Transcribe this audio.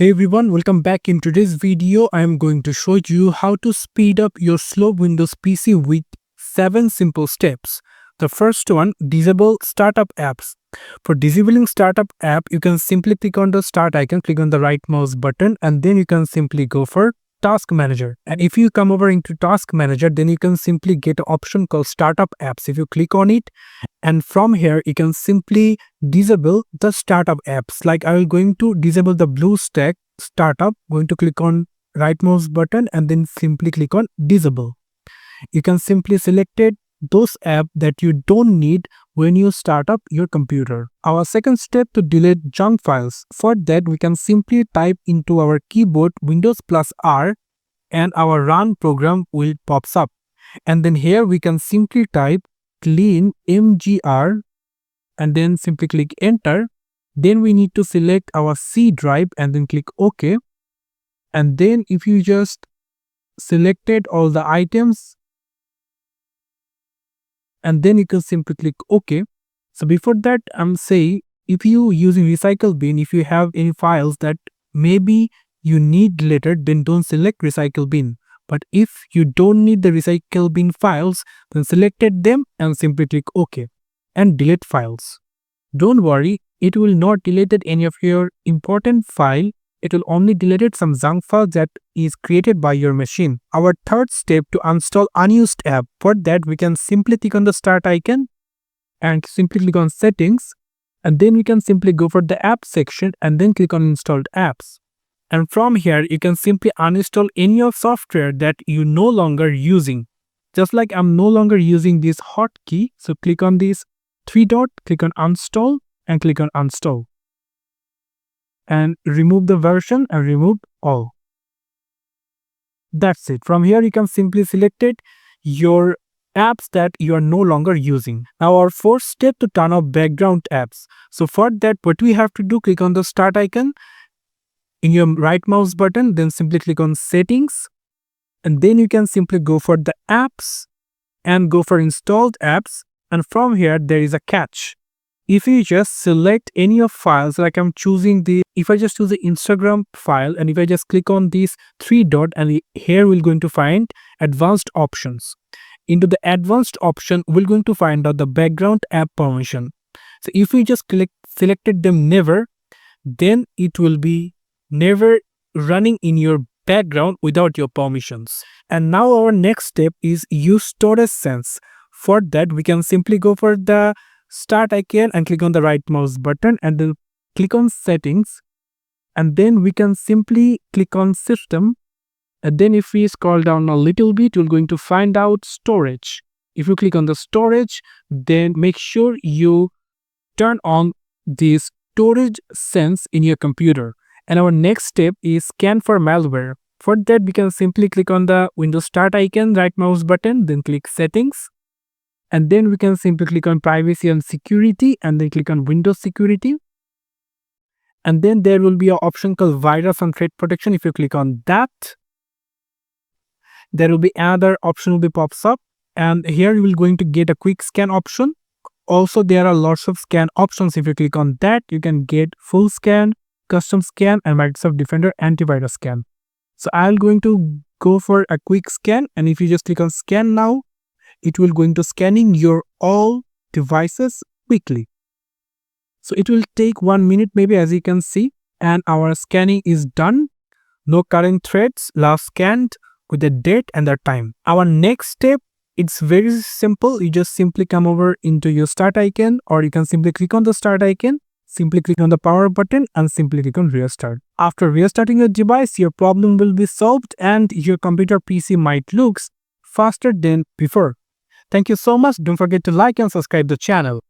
Hey everyone, welcome back. In today's video, I am going to show you how to speed up your slow Windows PC with 7 simple steps. The first one, disable startup apps. For disabling startup app, you can simply click on the start icon, click on the right mouse button, and then you can simply go for Task Manager. And if you come over into Task Manager, then you can simply get an option called Startup Apps. If you click on it, and from here you can simply disable the startup apps. Like I will going to disable the BlueStack startup, going to click on right mouse button and then simply click on disable. You can simply select it those apps that you don't need when you start up your computer. Our second step to delete junk files. For that, we can simply type into our keyboard Windows plus R and our run program will pops up. And then here we can simply type clean mgr and then simply click enter. Then we need to select our C drive and then click OK. And then if you just selected all the items, and then you can simply click OK. So before that, I'm saying if you using recycle bin, if you have any files that maybe you need later, then don't select recycle bin. But if you don't need the recycle bin files, then selected them and simply click OK and delete files. Don't worry, it will not delete any of your important file. It will only delete some junk file that is created by your machine. Our third step to install unused app. For that, we can simply click on the start icon and simply click on settings. And then we can simply go for the app section and then click on installed apps. And from here, you can simply uninstall any of software that you no longer using. Just like I'm no longer using this hotkey. So click on this three dot, click on uninstall and click on uninstall. And remove the version and remove all. That's it. From here, you can simply select it, your apps that you are no longer using. Now our fourth step to turn off background apps. So for that, what we have to do, click on the start icon in your right mouse button, then simply click on settings. And then you can simply go for the apps and go for installed apps. And from here, there is a catch. If you just select any of files, like I'm choosing if I just choose the Instagram file and if I just click on this three dot and here we're going to find advanced options. Into the advanced option, we're going to find out the background app permission. So if we just selected them never, then it will be never running in your background without your permissions. And now our next step is use storage sense. For that, we can simply go for the start icon and click on the right mouse button and then click on settings. And then we can simply click on system. And then if we scroll down a little bit, you're going to find out storage. If you click on the storage, then make sure you turn on this storage sense in your computer. And our next step is scan for malware. For that, we can simply click on the Windows Start icon, right mouse button, then click settings. And then we can simply click on privacy and security and then click on Windows security. And then there will be an option called virus and threat protection. If you click on that, there will be another option will be pops up. And here you will going to get a quick scan option. Also, there are lots of scan options. If you click on that, you can get full scan, custom scan, and Microsoft Defender antivirus scan. So I'm going to go for a quick scan. And if you just click on scan now, it will going to scanning your all devices quickly. So it will take 1 minute maybe, as you can see, and our scanning is done. No current threads, last scanned with the date and the time. Our next step, it's very simple. You just simply come over into your start icon, or you can simply click on the start icon, simply click on the power button and simply click on restart. After restarting your device, your problem will be solved and your computer PC might look faster than before. Thank you so much. Don't forget to like and subscribe the channel.